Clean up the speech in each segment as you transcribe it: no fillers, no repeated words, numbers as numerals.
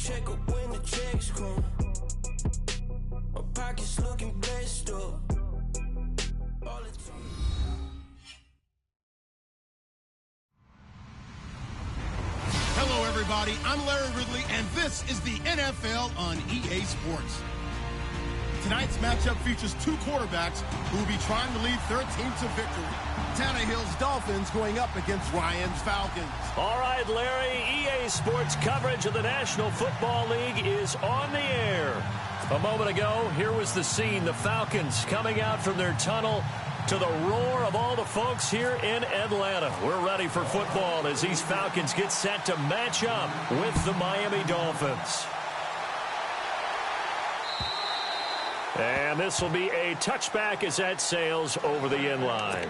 check up when the checks come. My pockets looking blessed up. All the time. Hello, everybody. I'm Larry Ridley, and this is the NFL on EA Sports. Tonight's matchup features two quarterbacks who will be trying to lead their team to victory. Tannehill's Dolphins going up against Ryan's Falcons. All right, Larry, EA Sports coverage of the National Football League is on the air. A moment ago, here was the scene. The Falcons coming out from their tunnel to the roar of all the folks here in Atlanta. We're ready for football as these Falcons get set to match up with the Miami Dolphins. And this will be a touchback as that sails over the end line.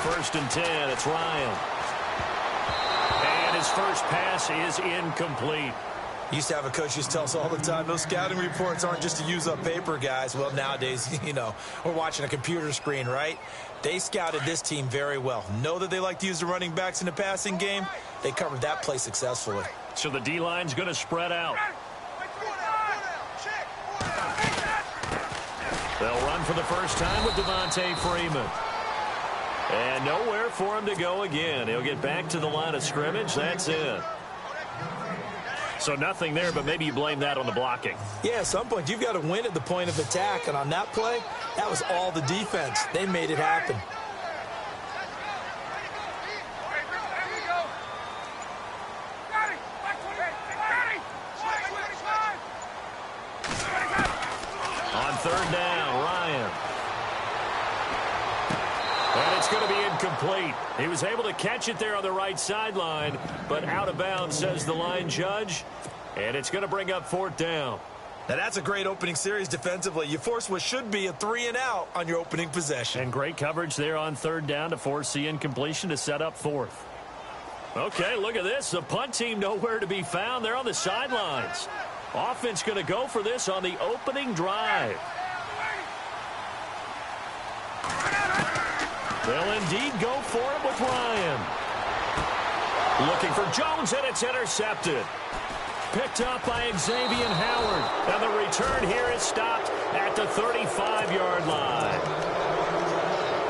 First and 10, it's Ryan. And his first pass is incomplete. Used to have a coach used to tell us all the time, those scouting reports aren't just to use up paper, guys. Well, nowadays, you know, we're watching a computer screen, right? They scouted this team very well. Know that they like to use the running backs in the passing game. They covered that play successfully. So the D-line's going to spread out. They'll run for the first time with Devontae Freeman. And nowhere for him to go again. He'll get back to the line of scrimmage. That's it. So nothing there, but maybe you blame that on the blocking. Yeah, at some point, you've got to win at the point of attack. And on that play, that was all the defense. They made it happen. On third down, Ryan. And it's going to be incomplete. He was able to catch it there on the right sideline, but out of bounds, says the line judge. And it's going to bring up fourth down. Now, that's a great opening series defensively. You force what should be a 3-and-out on your opening possession. And great coverage there on third down to force the incompletion to set up fourth. Okay, look at this. The punt team nowhere to be found. They're on the sidelines. Offense going to go for this on the opening drive. They'll indeed go for it with Ryan. Looking for Jones, and it's intercepted. Picked up by Xavier Howard. And the return here is stopped at the 35-yard line.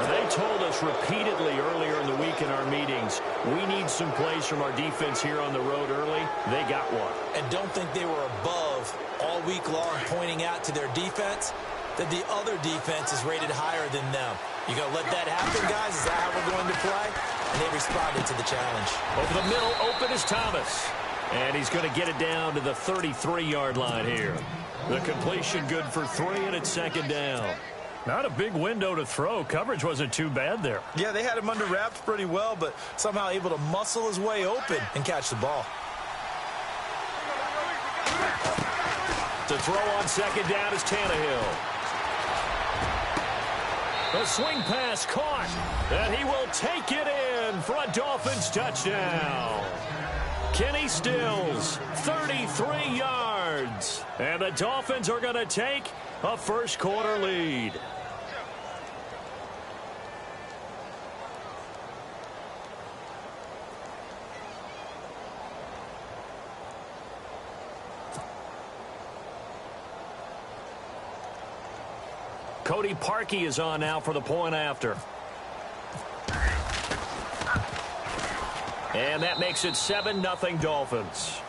They told us repeatedly earlier in the week in our meetings, we need some plays from our defense here on the road early. They got one. And don't think they were above all week long, pointing out to their defense that the other defense is rated higher than them. You going to let that happen, guys? Is that how we're going to play? And they responded to the challenge. Over the middle, open is Thomas. And he's going to get it down to the 33-yard line here. The completion good for 3, and it's second down. Not a big window to throw. Coverage wasn't too bad there. Yeah, they had him under wraps pretty well, but somehow able to muscle his way open and catch the ball. To throw on second down is Tannehill. The swing pass caught, and he will take it in for a Dolphins touchdown. Kenny Stills, 33 yards. And the Dolphins are going to take a first-quarter lead. Cody Parkey is on now for the point after. And that makes it 7-0 Dolphins.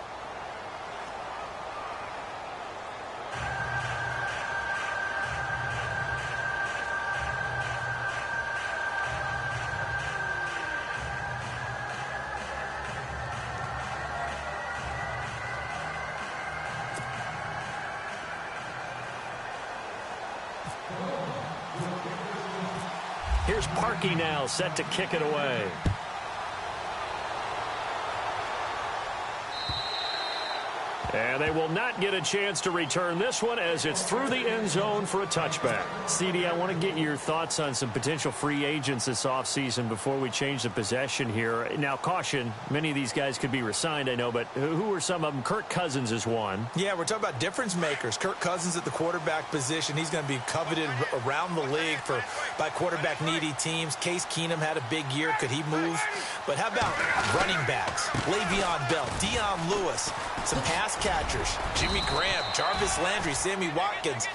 Here's Parkey now, set to kick it away. And they will not get a chance to return this one as it's through the end zone for a touchback. CD, I want to get your thoughts on some potential free agents this offseason before we change the possession here. Now, caution, many of these guys could be re-signed, I know, but who are some of them? Kirk Cousins is one. Yeah, we're talking about difference makers. Kirk Cousins at the quarterback position. He's going to be coveted around the league by quarterback-needy teams. Case Keenum had a big year. Could he move? But how about running backs? Le'Veon Bell, Dion Lewis, some pass catchers, Jimmy Graham, Jarvis Landry, Sammy Watkins.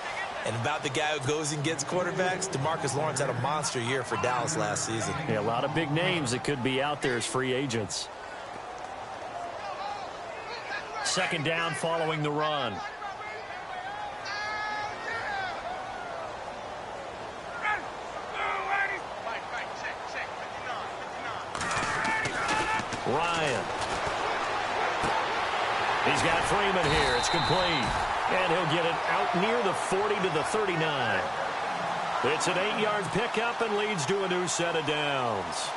And about the guy who goes and gets quarterbacks, DeMarcus Lawrence had a monster year for Dallas last season. Yeah, a lot of big names that could be out there as free agents. Second down following the run. Ryan. He's got Freeman here. It's complete. And he'll get it out near the 40 to the 39. It's an 8-yard pickup and leads to a new set of downs.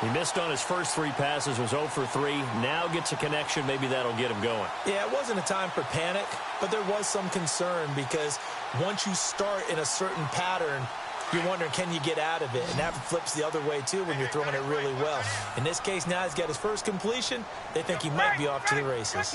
He missed on his first 3 passes, was 0 for 3. Now gets a connection. Maybe that'll get him going. Yeah, it wasn't a time for panic, but there was some concern because once you start in a certain pattern, you're wondering, can you get out of it? And that flips the other way, too, when you're throwing it really well. In this case, now he's got his first completion. They think he might be off to the races.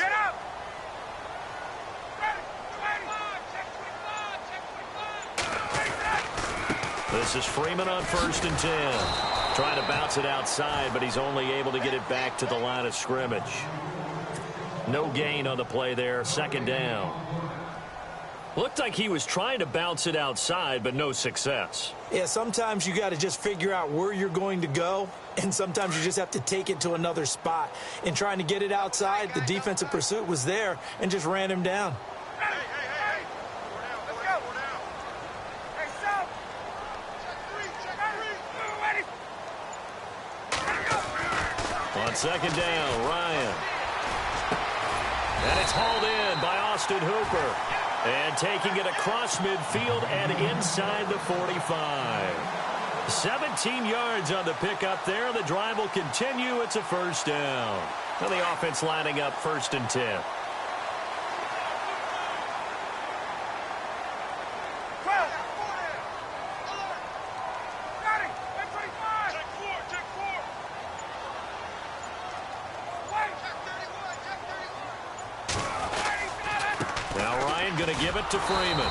This is Freeman on 1st and 10. Trying to bounce it outside, but he's only able to get it back to the line of scrimmage. No gain on the play there. 2nd down. Looked like he was trying to bounce it outside, but no success. Yeah, sometimes you got to just figure out where you're going to go, and sometimes you just have to take it to another spot. In trying to get it outside, the defensive pursuit was there and just ran him down. On 2nd down, Ryan. And it's hauled in by Austin Hooper. And taking it across midfield and inside the 45. 17 yards on the pickup there. The drive will continue. It's a 1st down. And the offense lining up 1st and 10. Going to give it to Freeman.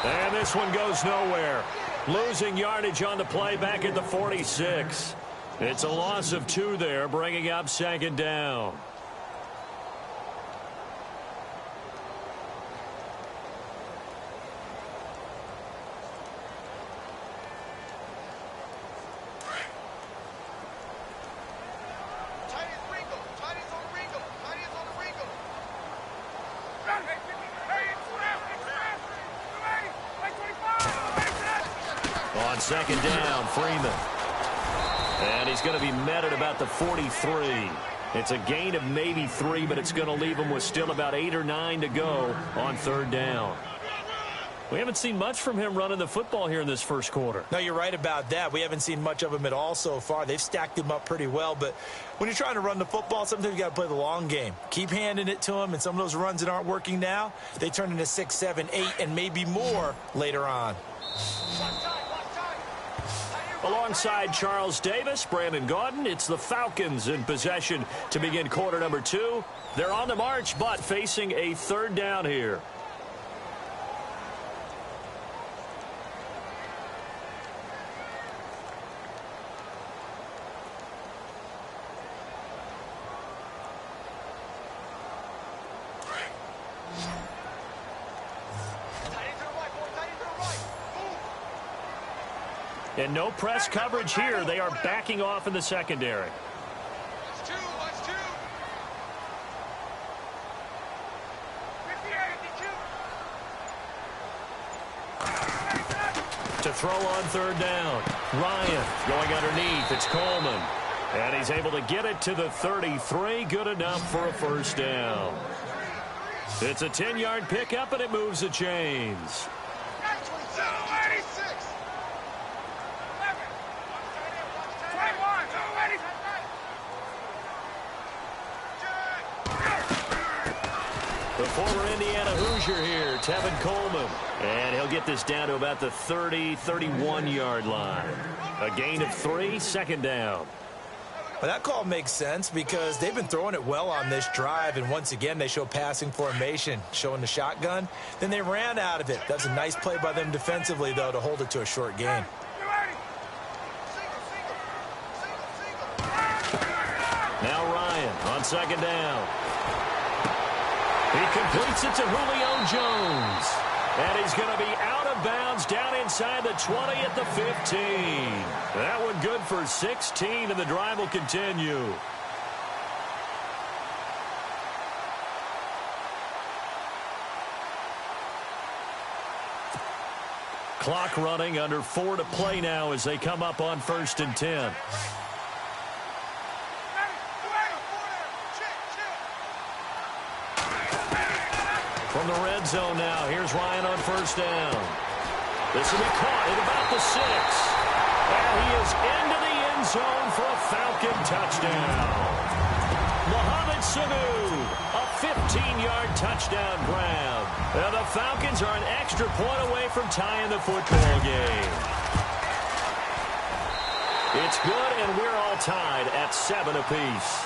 And this one goes nowhere. Losing yardage on the play back at the 46. It's a loss of 2 there, bringing up 2nd down. On 2nd down, Freeman. And he's going to be met at about the 43. It's a gain of maybe 3, but it's going to leave him with still about 8 or 9 to go on 3rd down. We haven't seen much from him running the football here in this first quarter. No, you're right about that. We haven't seen much of him at all so far. They've stacked him up pretty well, but when you're trying to run the football, sometimes you got to play the long game. Keep handing it to him, and some of those runs that aren't working now, they turn into 6, 7, 8, and maybe more later on. Alongside Charles Davis, Brandon Gaudin, it's the Falcons in possession to begin quarter number 2. They're on the march, but facing a 3rd down here. And no press coverage here. They are backing off in the secondary. To throw on 3rd down. Ryan going underneath. It's Coleman. And he's able to get it to the 33. Good enough for a 1st down. It's a 10-yard pickup, and it moves the chains. The former Indiana Hoosier here, Tevin Coleman. And he'll get this down to about the 30, 31-yard line. A gain of 3, second down. Well, that call makes sense because they've been throwing it well on this drive, and once again they show passing formation, showing the shotgun. Then they ran out of it. That's a nice play by them defensively, though, to hold it to a short gain. Now Ryan on second down. He completes it to Julio Jones. And he's going to be out of bounds down inside the 20 at the 15. That one good for 16, and the drive will continue. Clock running, under 4 to play now as they come up on 1st and 10. From the red zone now, here's Ryan on 1st down. This will be caught at about the 6. And he is into the end zone for a Falcon touchdown. Mohamed Sanu, a 15-yard touchdown grab. And the Falcons are an extra point away from tying the football game. It's good, and we're all tied at 7 apiece.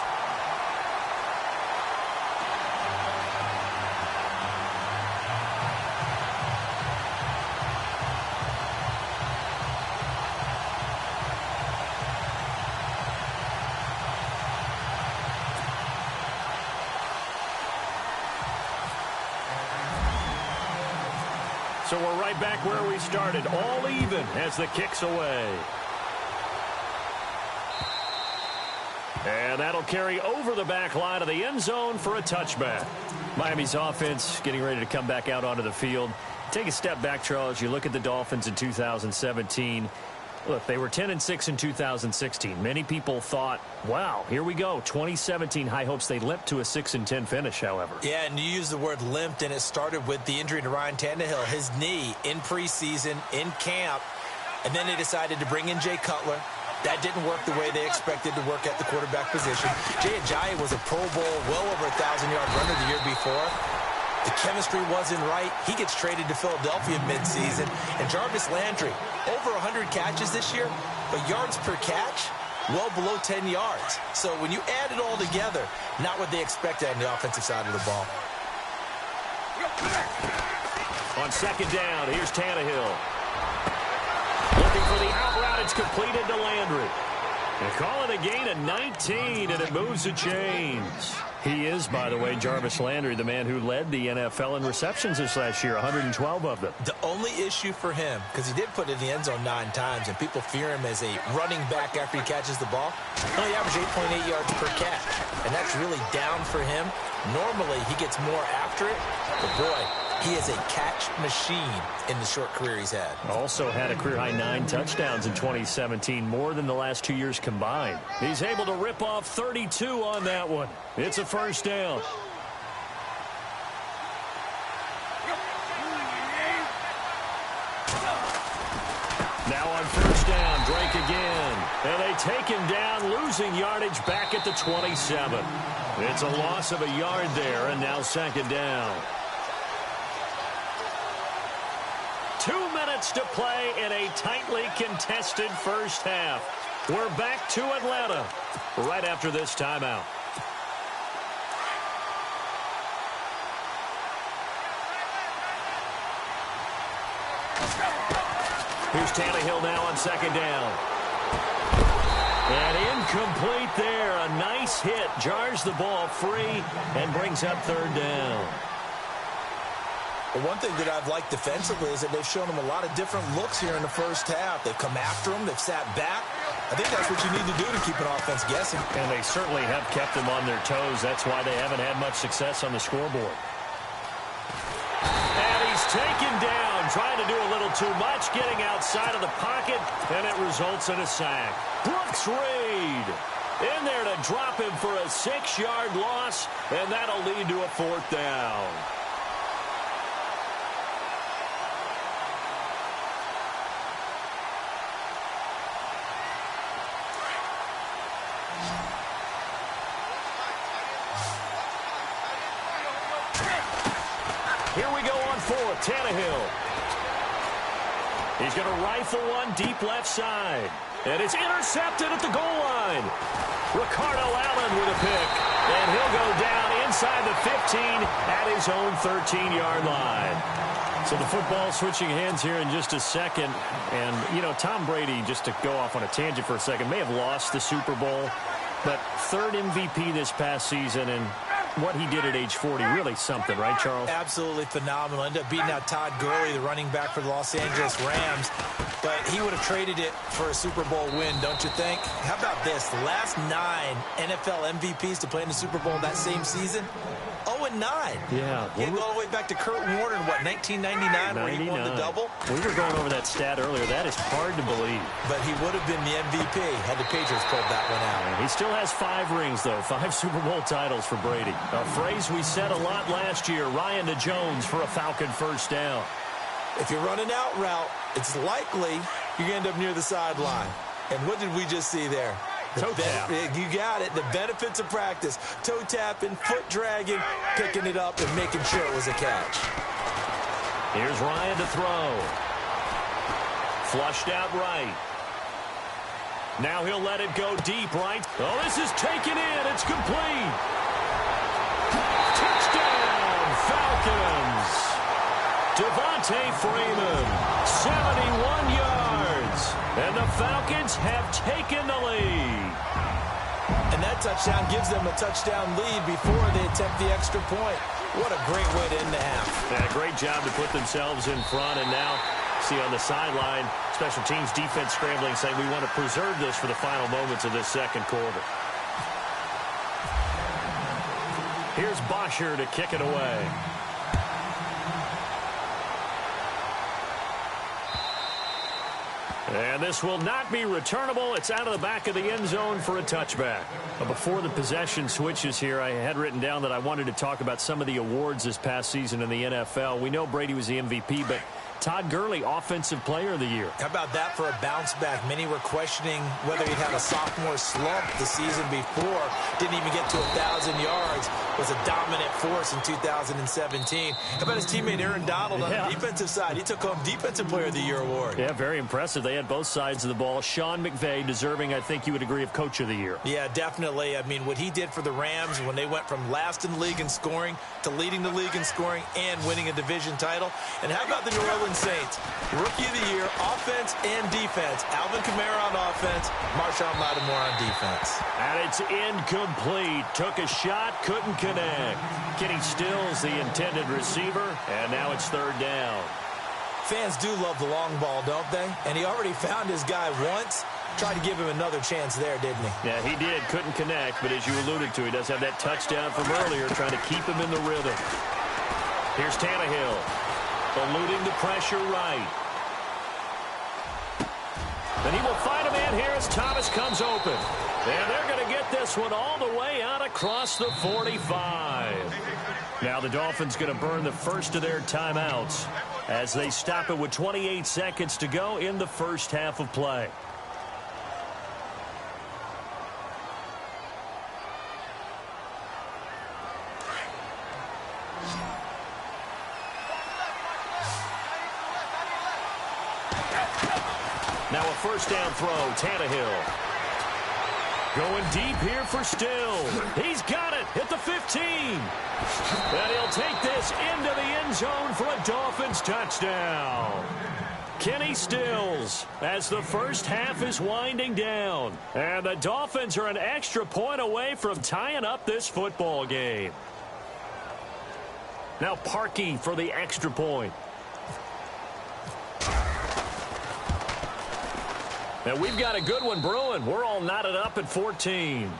So we're right back where we started, all even as the kick's away. And that'll carry over the back line of the end zone for a touchback. Miami's offense getting ready to come back out onto the field. Take a step back, Charles. You look at the Dolphins in 2017. Look, they were 10-6 in 2016. Many people thought, wow, here we go. 2017 high hopes. They limped to a 6-10 finish, however. Yeah, and you use the word limped, and it started with the injury to Ryan Tannehill, his knee in preseason, in camp, and then they decided to bring in Jay Cutler. That didn't work the way they expected to work at the quarterback position. Jay Ajayi was a Pro Bowl, well over 1,000-yard runner the year before. The chemistry wasn't right. He gets traded to Philadelphia midseason. And Jarvis Landry, over 100 catches this year, but yards per catch, well below 10 yards. So when you add it all together, not what they expected on the offensive side of the ball. On second down, here's Tannehill. Looking for the out route. It's completed to Landry. They call it a gain of 19, and it moves the chains. He is, by the way, Jarvis Landry, the man who led the NFL in receptions this last year, 112 of them. The only issue for him, because he did put it in the end zone 9 times, and people fear him as a running back after he catches the ball, he only averaged 8.8 yards per catch, and that's really down for him. Normally, he gets more after it, but boy, he is a catch machine in the short career he's had. Also had a career-high 9 touchdowns in 2017, more than the last 2 years combined. He's able to rip off 32 on that one. It's a first down. Now on first down, Drake again. And they take him down, losing yardage back at the 27. It's a loss of a yard there, and now second down. 2 minutes to play in a tightly contested first half. We're back to Atlanta right after this timeout. Here's Tannehill now on second down. And incomplete there. A nice hit. Jars the ball free and brings up third down. Well, one thing that I've liked defensively is that they've shown him a lot of different looks here in the first half. They've come after him. They've sat back. I think that's what you need to do to keep an offense guessing. And they certainly have kept them on their toes. That's why they haven't had much success on the scoreboard. And he's taken down, trying to do a little too much, getting outside of the pocket, and it results in a sack. Brooks Reed in there to drop him for a 6-yard loss, and that'll lead to a fourth down. 4th. Tannehill. He's going to rifle one deep left side. And it's intercepted at the goal line. Ricardo Allen with a pick. And he'll go down inside the 15 at his own 13-yard line. So the football switching hands here in just a second. And, you know, Tom Brady, just to go off on a tangent for a second, may have lost the Super Bowl. But third MVP this past season, and what he did at age 40, really something, right, Charles? Absolutely phenomenal. Ended up beating out Todd Gurley, the running back for the Los Angeles Rams. But he would have traded it for a Super Bowl win, don't you think? How about this? The last 9 NFL MVPs to play in the Super Bowl that same season, 0-9. Yeah. You go all the way back to Kurt Warner in, what, 1999, where he won the double? We were going over that stat earlier. That is hard to believe. But he would have been the MVP had the Patriots pulled that one out. He still has 5 rings, though. 5 Super Bowl titles for Brady. A phrase we said a lot last year, Ryan to Jones for a Falcon first down. If you're running out route, it's likely you're going to end up near the sideline. And what did we just see there? Toe tap. You got it. The benefits of practice. Toe tapping, foot dragging, picking it up, and making sure it was a catch. Here's Ryan to throw. Flushed out right. Now he'll let it go deep right. Oh, this is taken in. It's complete. Touchdown, Falcons. Devontae Freeman, 71 yards. And the Falcons have taken the lead. And that touchdown gives them a touchdown lead before they attempt the extra point. What a great way to end the half. Yeah, great job to put themselves in front. And now, see on the sideline, special teams defense scrambling, saying we want to preserve this for the final moments of this second quarter. Here's Bosher to kick it away. And this will not be returnable. It's out of the back of the end zone for a touchback. But before the possession switches here, I had written down that I wanted to talk about some of the awards this past season in the NFL. We know Brady was the MVP, but Todd Gurley, Offensive Player of the Year. How about that for a bounce back? Many were questioning whether he'd had a sophomore slump the season before. Didn't even get to 1,000 yards. Was a dominant force in 2017. How about his teammate Aaron Donald on the defensive side? He took home Defensive Player of the Year award. Yeah, very impressive. They had both sides of the ball. Sean McVay deserving, I think you would agree, of Coach of the Year. Yeah, definitely. I mean, what he did for the Rams when they went from last in the league in scoring to leading the league in scoring and winning a division title. And how about the New Orleans Saints? Rookie of the Year, offense and defense. Alvin Kamara on offense, Marshawn Lattimore on defense. And it's incomplete. Took a shot, couldn't connect. Kenny Stills, the intended receiver, and now it's third down. Fans do love the long ball, don't they? And he already found his guy once. Tried to give him another chance there, didn't he? Yeah, he did. Couldn't connect, but as you alluded to, he does have that touchdown from earlier, trying to keep him in the rhythm. Here's Tannehill. Eluding the pressure right. And he will find a man here as Thomas comes open. And they're going to get this one all the way out across the 45. Now the Dolphins going to burn the first of their timeouts as they stop it with 28 seconds to go in the first half of play. Now a first down throw, Tannehill. Going deep here for Still. He's got it at the 15. And he'll take this into the end zone for a Dolphins touchdown. Kenny Stills as the first half is winding down. And the Dolphins are an extra point away from tying up this football game. Now Parkey for the extra point. And we've got a good one brewing. We're all knotted up at 14.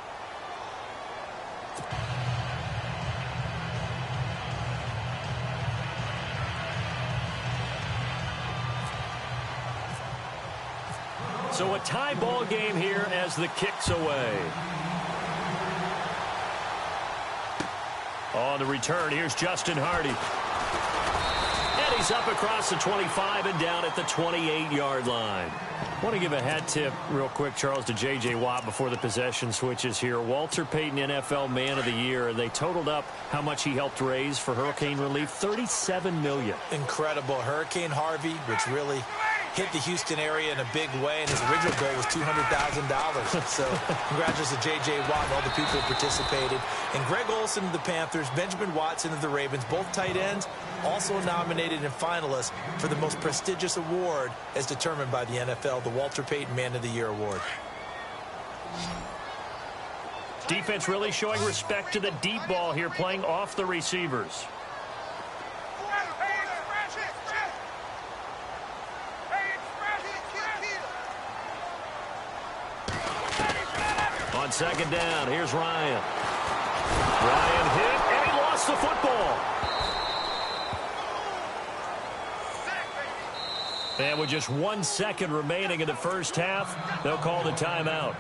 So a tie ball game here as the kick's away. On the return, here's Justin Hardy. And he's up across the 25 and down at the 28-yard line. I want to give a hat tip real quick, Charles, to J.J. Watt before the possession switches here. Walter Payton, NFL Man of the Year. They totaled up how much he helped raise for hurricane relief, $37 million. Incredible. Hurricane Harvey, which really hit the Houston area in a big way, and his original goal was $200,000. So congratulations to J.J. Watt and all the people who participated. And Greg Olsen of the Panthers, Benjamin Watson of the Ravens, both tight ends, also nominated and finalists for the most prestigious award as determined by the NFL, the Walter Payton Man of the Year Award. Defense really showing respect to the deep ball here, playing off the receivers. On second down, here's Ryan. Ryan hit, and he lost the football. And with just 1 second remaining in the first half, they'll call the timeout.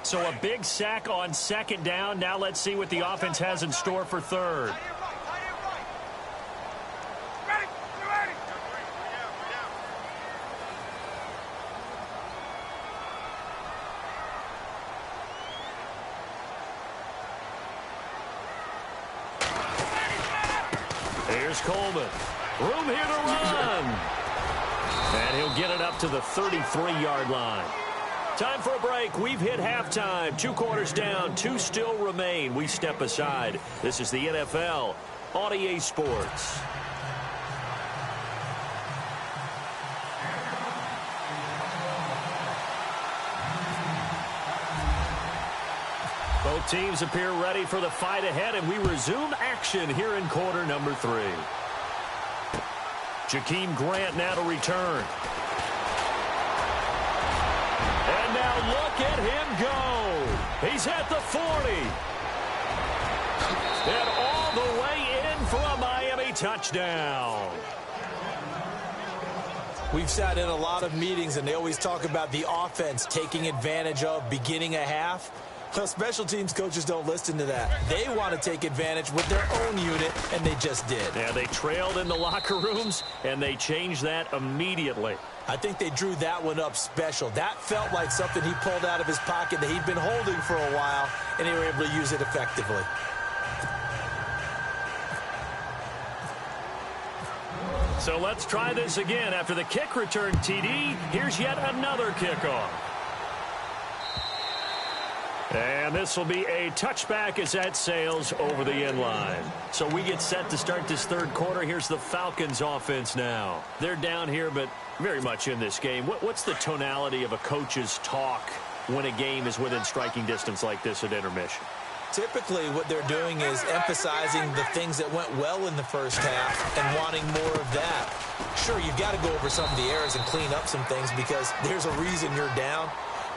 So a big sack on second down. Now let's see what the offense has in store for third. Here's Coleman. Room here to run. And he'll get it up to the 33-yard line. Time for a break. We've hit halftime. 2 quarters down. 2 still remain. We step aside. This is the NFL on EA Sports. Both teams appear ready for the fight ahead, and we resume action here in quarter number 3. Jakeem Grant now to return. And now look at him go. He's at the 40. And all the way in for a Miami touchdown. We've sat in a lot of meetings, and they always talk about the offense taking advantage of beginning a half. Well, special teams coaches don't listen to that. They want to take advantage with their own unit, and they just did. Yeah, they trailed in the locker rooms, and they changed that immediately. I think they drew that one up special. That felt like something he pulled out of his pocket that he'd been holding for a while, and they were able to use it effectively. So let's try this again. After the kick return TD, here's yet another kickoff. And this will be a touchback as that sails over the end line. So we get set to start this third quarter. Here's the Falcons offense now. They're down here, but very much in this game. What's the tonality of a coach's talk when a game is within striking distance like this at intermission? Typically, what they're doing is emphasizing the things that went well in the first half and wanting more of that. Sure, you've got to go over some of the errors and clean up some things because there's a reason you're down.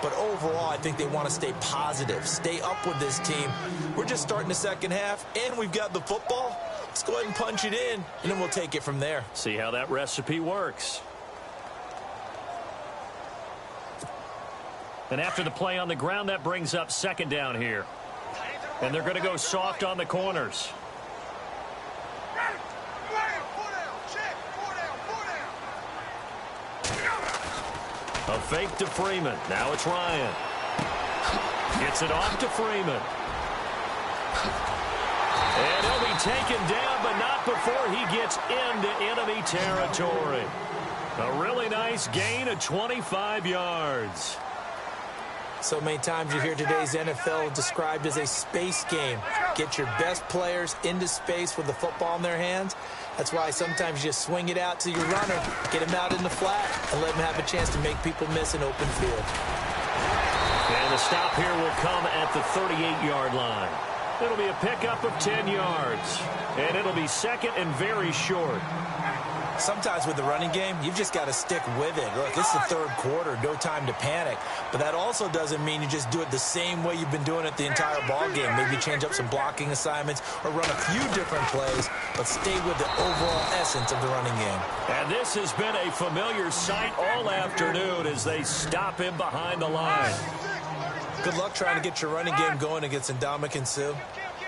But overall, I think they want to stay positive, stay up with this team. We're just starting the second half, and we've got the football. Let's go ahead and punch it in, and then we'll take it from there. See how that recipe works. And after the play on the ground, that brings up second down here. And they're going to go soft on the corners. A fake to Freeman. Now it's Ryan. Gets it off to Freeman. And he'll be taken down, but not before he gets into enemy territory. A really nice gain of 25 yards. So many times you hear today's NFL described as a space game. Get your best players into space with the football in their hands. That's why sometimes you just swing it out to your runner, get him out in the flat, and let him have a chance to make people miss an open field. And the stop here will come at the 38-yard line. It'll be a pickup of 10 yards. And it'll be second and very short. Sometimes with the running game, you've just got to stick with it. Look, it's the third quarter, no time to panic. But that also doesn't mean you just do it the same way you've been doing it the entire ball game. Maybe change up some blocking assignments or run a few different plays, but stay with the overall essence of the running game. And this has been a familiar sight all afternoon as they stop him behind the line. Good luck trying to get your running game going against Ndamukong Suh.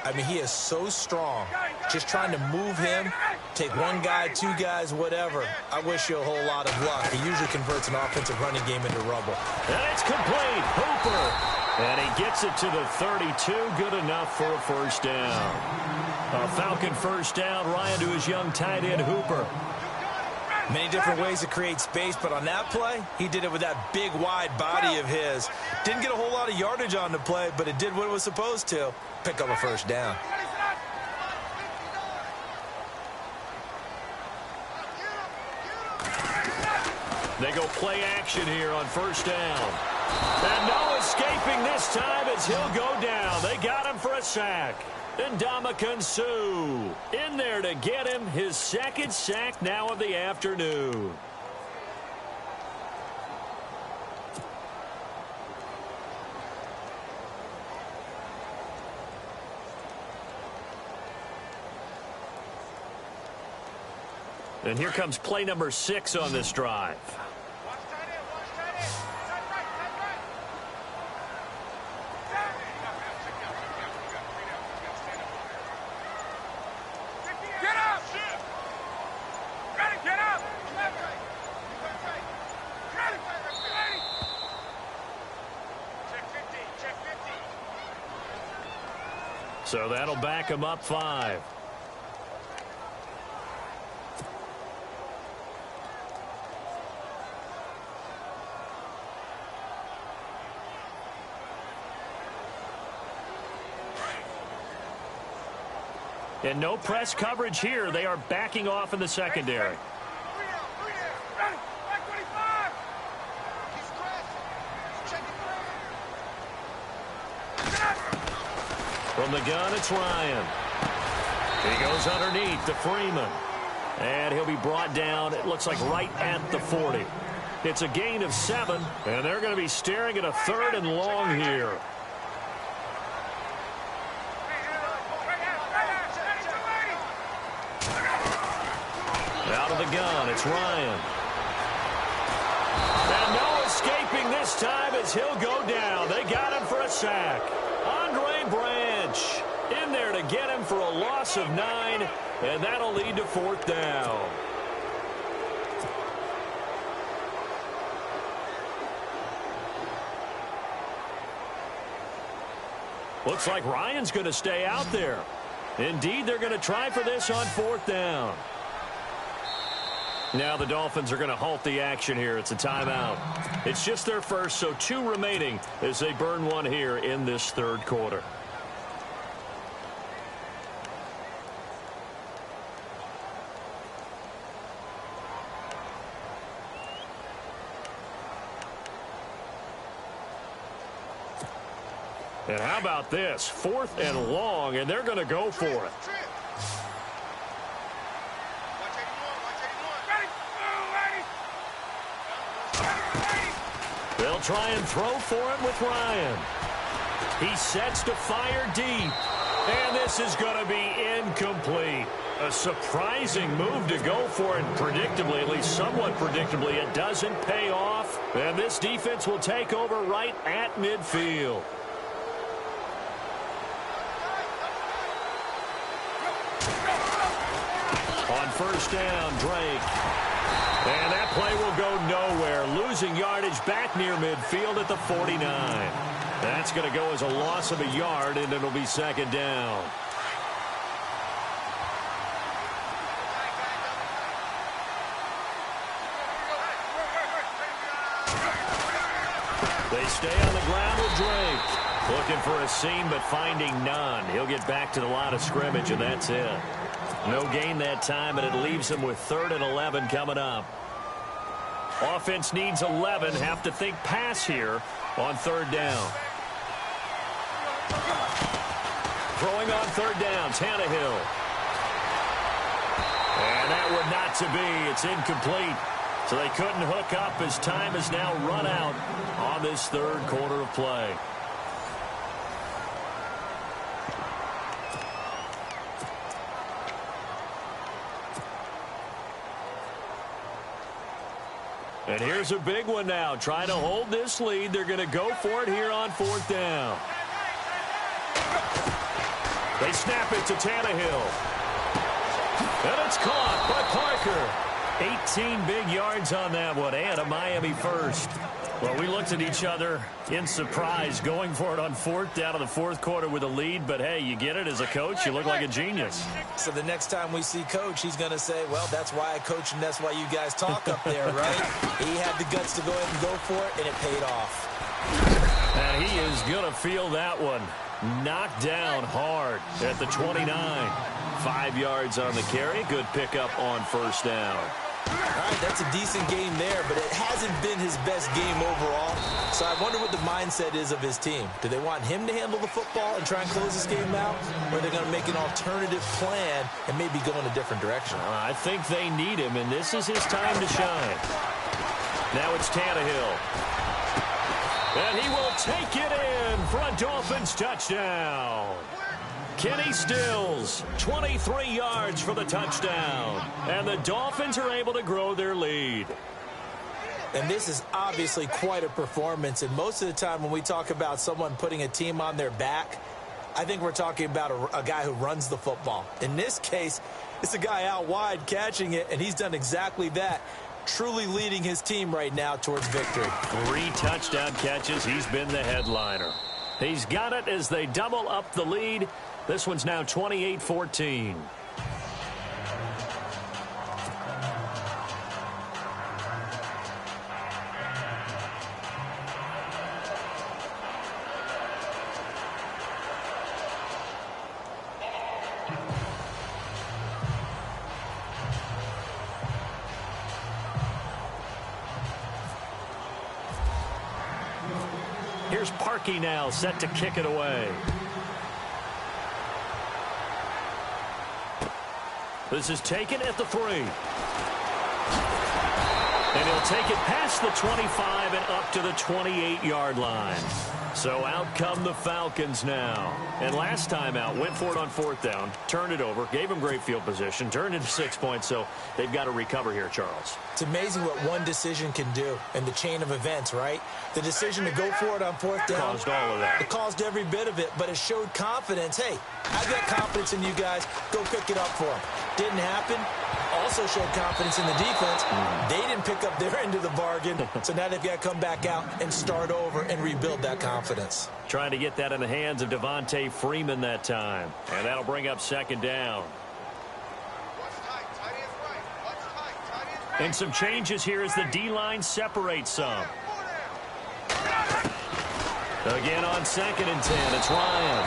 I mean, he is so strong. Just trying to move him, take one guy, two guys, whatever. I wish you a whole lot of luck. He usually converts an offensive running game into rubble. And it's complete. Hooper. And he gets it to the 32. Good enough for a first down. A Falcon first down. Ryan to his young tight end, Hooper. Many different ways to create space, but on that play, he did it with that big, wide body of his. Didn't get a whole lot of yardage on the play, but it did what it was supposed to. Pick up a first down. They go play action here on first down. And no escaping this time as he'll go down. They got him for a sack. Ndamukong Suh in there to get him his second sack now of the afternoon. And here comes play number 6 on this drive. So that'll back him up 5. And no press coverage here. They are backing off in the secondary. From the gun, it's Ryan. He goes underneath to Freeman. And he'll be brought down, it looks like right at the 40. It's a gain of 7, and they're going to be staring at a 3rd and long here. Out of the gun, it's Ryan. And no escaping this time as he'll go down. They got him for a sack. Andre Branch in there to get him for a loss of 9, and that'll lead to 4th down. Looks like Ryan's going to stay out there. Indeed, they're going to try for this on 4th down. Now the Dolphins are going to halt the action here. It's a timeout. It's just their first, so 2 remaining as they burn 1 here in this 3rd quarter. And how about this? 4th and long, and they're going to go for it. They'll try and throw for it with Ryan. He sets to fire deep. And this is going to be incomplete. A surprising move to go for it predictably, at least somewhat predictably. It doesn't pay off. And this defense will take over right at midfield. On first down, Drake. And that play will go nowhere. Losing yardage back near midfield at the 49. That's going to go as a loss of a yard, and it'll be 2nd down. They stay on the ground with Drake. Looking for a seam, but finding none. He'll get back to the line of scrimmage, and that's it. No gain that time, and it leaves him with 3rd and 11 coming up. Offense needs 11. Have to think pass here on 3rd down. Throwing on 3rd down, Tannehill. And that would not to be. It's incomplete. So they couldn't hook up as time is now run out on this third quarter of play. And here's a big one now. Trying to hold this lead. They're going to go for it here on fourth down. They snap it to Tannehill. And it's caught by Parker. 18 big yards on that one, and a Miami first. Well, we looked at each other in surprise going for it on fourth down in the fourth quarter with a lead, but hey, you get it as a coach, you look like a genius. So the next time we see Coach, he's going to say, well, that's why I coach and that's why you guys talk up there, right? He had the guts to go ahead and go for it, and it paid off. And he is going to feel that one. Knocked down hard at the 29. 5 yards on the carry. Good pickup on first down. All right, that's a decent game there, but it hasn't been his best game overall. So I wonder what the mindset is of his team. Do they want him to handle the football and try and close this game out? Or are they going to make an alternative plan and maybe go in a different direction? I think they need him, and this is his time to shine. Now it's Tannehill. And he will take it in for a Dolphins touchdown. Kenny Stills, 23 yards for the touchdown. And the Dolphins are able to grow their lead. And this is obviously quite a performance. And most of the time when we talk about someone putting a team on their back, I think we're talking about a guy who runs the football. In this case, it's a guy out wide catching it, and he's done exactly that. Truly leading his team right now towards victory. 3 touchdown catches. He's been the headliner. He's got it as they double up the lead. This one's now 28-14. Here's Parkey now, set to kick it away. This is taken at the 3. And he'll take it past the 25 and up to the 28-yard line. So out come the Falcons now. And last time out, went for it on fourth down, turned it over, gave him great field position, turned into 6 points, so they've got to recover here, Charles. It's amazing what one decision can do in the chain of events, right? The decision to go for it on fourth down. Caused all of that. It caused every bit of it, but it showed confidence. Hey, I got confidence in you guys. Go pick it up for them. Didn't happen. Also showed confidence in the defense. They didn't pick up their end of the bargain, so now they've got to come back out and start over and rebuild that confidence. Trying to get that in the hands of Devontae Freeman that time. And that'll bring up second down. And some changes here as the D-line separates some. Again on 2nd and 10, it's Ryan.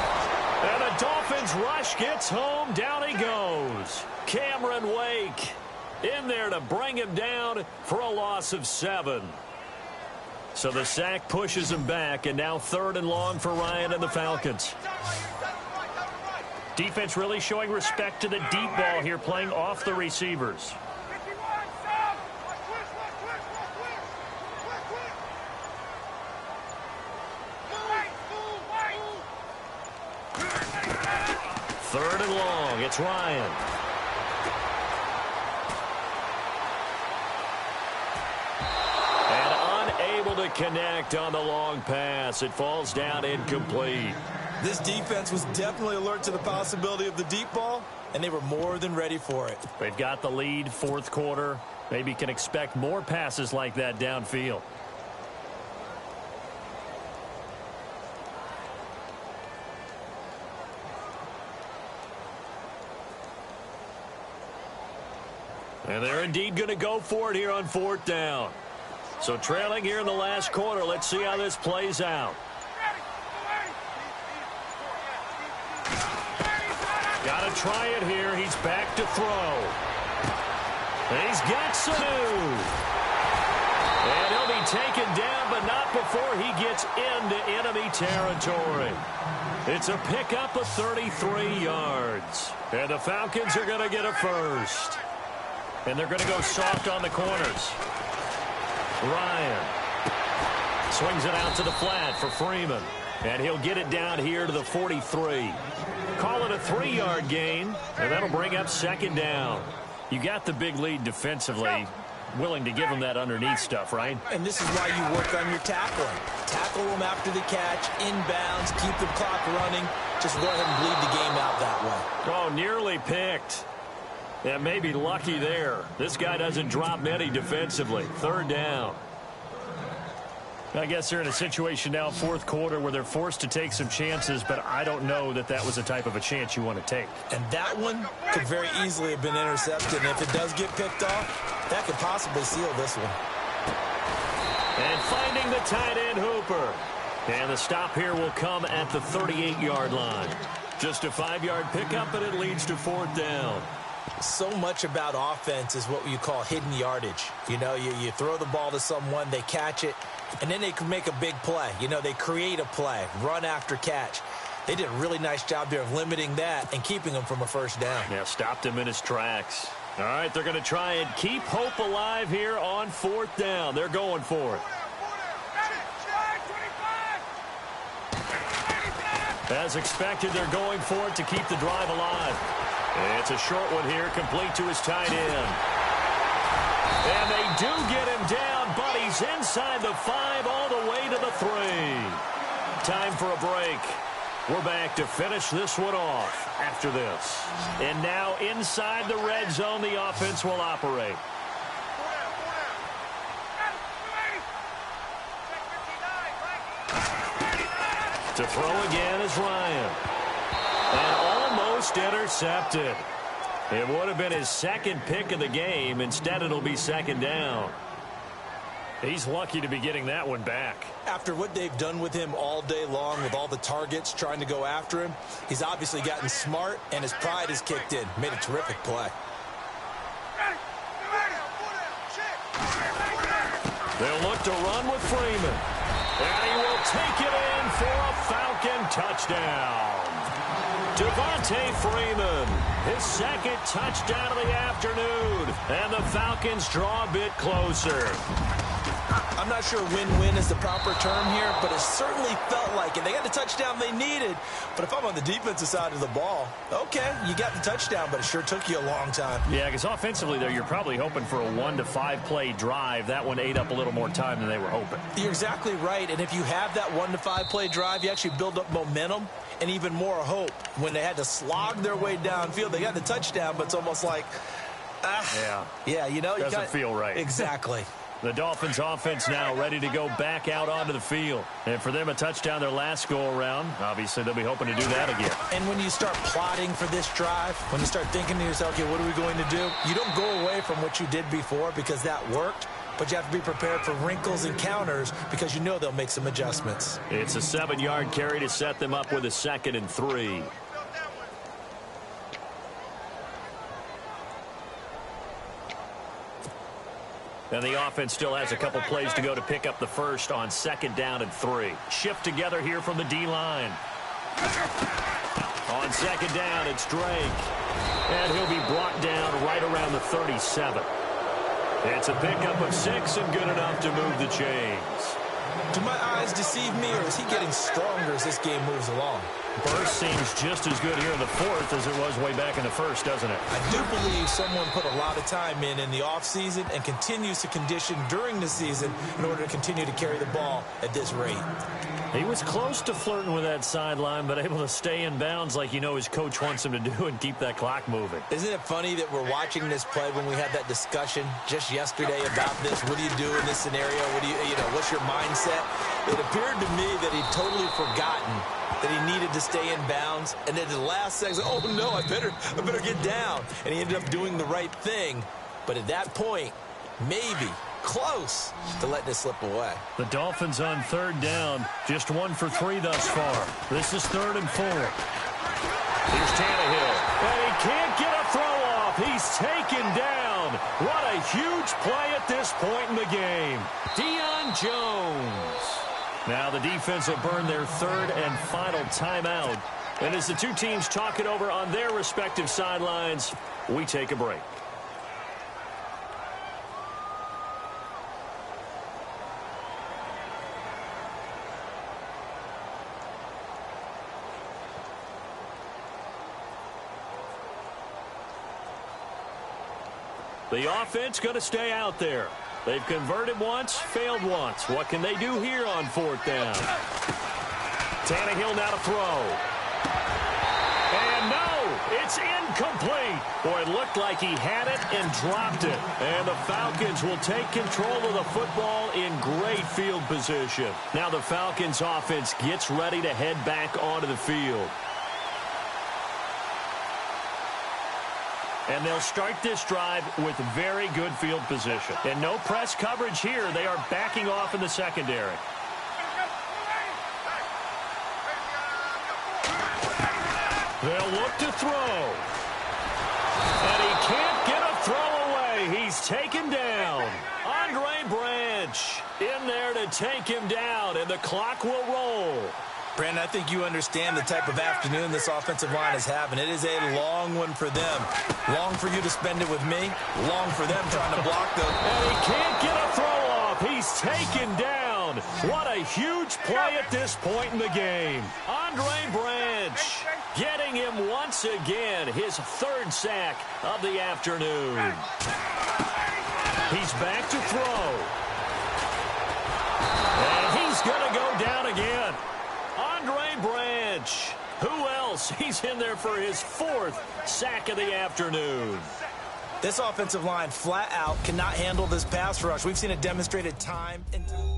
And the Dolphins rush gets home. Down he goes. Cameron Wake in there to bring him down for a loss of 7. So the sack pushes him back, and now 3rd and long for Ryan and the Falcons. Defense really showing respect to the deep ball here, playing off the receivers. Third and long, it's Ryan. And unable to connect on the long pass. It falls down incomplete. This defense was definitely alert to the possibility of the deep ball, and they were more than ready for it. They've got the lead, fourth quarter. Maybe can expect more passes like that downfield. And they're indeed going to go for it here on fourth down. So trailing here in the last quarter. Let's see how this plays out. Got to try it here. He's back to throw. And he's got Sanu. And he'll be taken down, but not before he gets into enemy territory. It's a pickup of 33 yards. And the Falcons are going to get a first. And they're going to go soft on the corners. Ryan swings it out to the flat for Freeman. And he'll get it down here to the 43. Call it a 3-yard gain, and that'll bring up second down. You got the big lead defensively. Willing to give them that underneath stuff, right? And this is why you work on your tackling. Tackle them after the catch, inbounds, keep the clock running. Just go ahead and bleed the game out that way. Oh, nearly picked. Yeah, maybe lucky there. This guy doesn't drop many defensively. Third down. I guess they're in a situation now, fourth quarter, where they're forced to take some chances, but I don't know that that was the type of a chance you want to take. And that one could very easily have been intercepted. And if it does get picked off, that could possibly seal this one. And finding the tight end, Hooper. And the stop here will come at the 38-yard line. Just a 5-yard pickup, and it leads to fourth down. So much about offense is what you call hidden yardage. You know, you throw the ball to someone, they catch it, and then they can make a big play. You know, they create a play, run after catch. They did a really nice job there of limiting that and keeping him from a first down. Yeah, stopped him in his tracks. All right, they're going to try and keep hope alive here on fourth down. They're going for it. As expected, they're going for it to keep the drive alive. It's a short one here, complete to his tight end. And they do get him down, but he's inside the 5 all the way to the 3. Time for a break. We're back to finish this one off after this. And now inside the red zone, the offense will operate. To throw again is Ryan. And almost intercepted. It would have been his second pick of the game. Instead, it'll be second down. He's lucky to be getting that one back. After what they've done with him all day long with all the targets trying to go after him, he's obviously gotten smart, and his pride has kicked in. Made a terrific play. They'll look to run with Freeman. And he will take it in for a Falcon touchdown. Devontae Freeman, his second touchdown of the afternoon. And the Falcons draw a bit closer. I'm not sure win-win is the proper term here, but it certainly felt like it. They got the touchdown they needed, but if I'm on the defensive side of the ball, okay, you got the touchdown, but it sure took you a long time. Yeah, because offensively, though, you're probably hoping for a 1 to 5 play drive. That one ate up a little more time than they were hoping. You're exactly right, and if you have that 1 to 5 play drive, you actually build up momentum and even more hope. When they had to slog their way downfield, they got the touchdown, but it's almost like, yeah, you know, doesn't feel right. Exactly. The Dolphins offense now ready to go back out onto the field. And for them, a touchdown their last go-around. Obviously, they'll be hoping to do that again. And when you start plotting for this drive, when you start thinking to yourself, okay, what are we going to do? You don't go away from what you did before because that worked, but you have to be prepared for wrinkles and counters because you know they'll make some adjustments. It's a 7-yard carry to set them up with a 2nd and 3. And the offense still has a couple plays to go to pick up the first on 2nd down and 3. Shift together here from the D-line. On 2nd down, it's Drake. And he'll be brought down right around the 37. It's a pickup of 6 and good enough to move the chains. Do my eyes deceive me, or is he getting stronger as this game moves along? Burst seems just as good here in the 4th as it was way back in the 1st, doesn't it? I do believe someone put a lot of time in the offseason and continues to condition during the season in order to continue to carry the ball at this rate. He was close to flirting with that sideline, but able to stay in bounds like you know his coach wants him to do and keep that clock moving. Isn't it funny that we're watching this play when we had that discussion just yesterday about this? What do you do in this scenario? What do you know, what's your mindset? It appeared to me that he'd totally forgotten that he needed to stay in bounds, and then at the last second, oh no, I better get down. And he ended up doing the right thing. But at that point, maybe close to letting it slip away. The Dolphins on 3rd down, just 1 for 3 thus far. This is 3rd and 4. Here's Tannehill, and he can't get a throw off. He's taken down. What a huge play at this point in the game. Deion Jones. Now the defense will burn their 3rd and final timeout. And as the two teams talk it over on their respective sidelines, we take a break. The offense going to stay out there. They've converted once, failed once. What can they do here on 4th down? Tannehill now to throw. And no, it's incomplete. Boy, it looked like he had it and dropped it. And the Falcons will take control of the football in great field position. Now the Falcons offense gets ready to head back onto the field. And they'll start this drive with very good field position. And no press coverage here. They are backing off in the secondary. They'll look to throw. And he can't get a throw away. He's taken down. Andre Branch in there to take him down, and the clock will roll. Brandon, I think you understand the type of afternoon this offensive line is having. It is a long one for them. Long for you to spend it with me. Long for them trying to block them. And he can't get a throw off. He's taken down. What a huge play at this point in the game. Andre Branch getting him once again. His 3rd sack of the afternoon. He's back to throw. And he's going to go down again. Andre Branch. Who else? He's in there for his 4th sack of the afternoon. This offensive line flat out cannot handle this pass rush. We've seen it demonstrated time and time.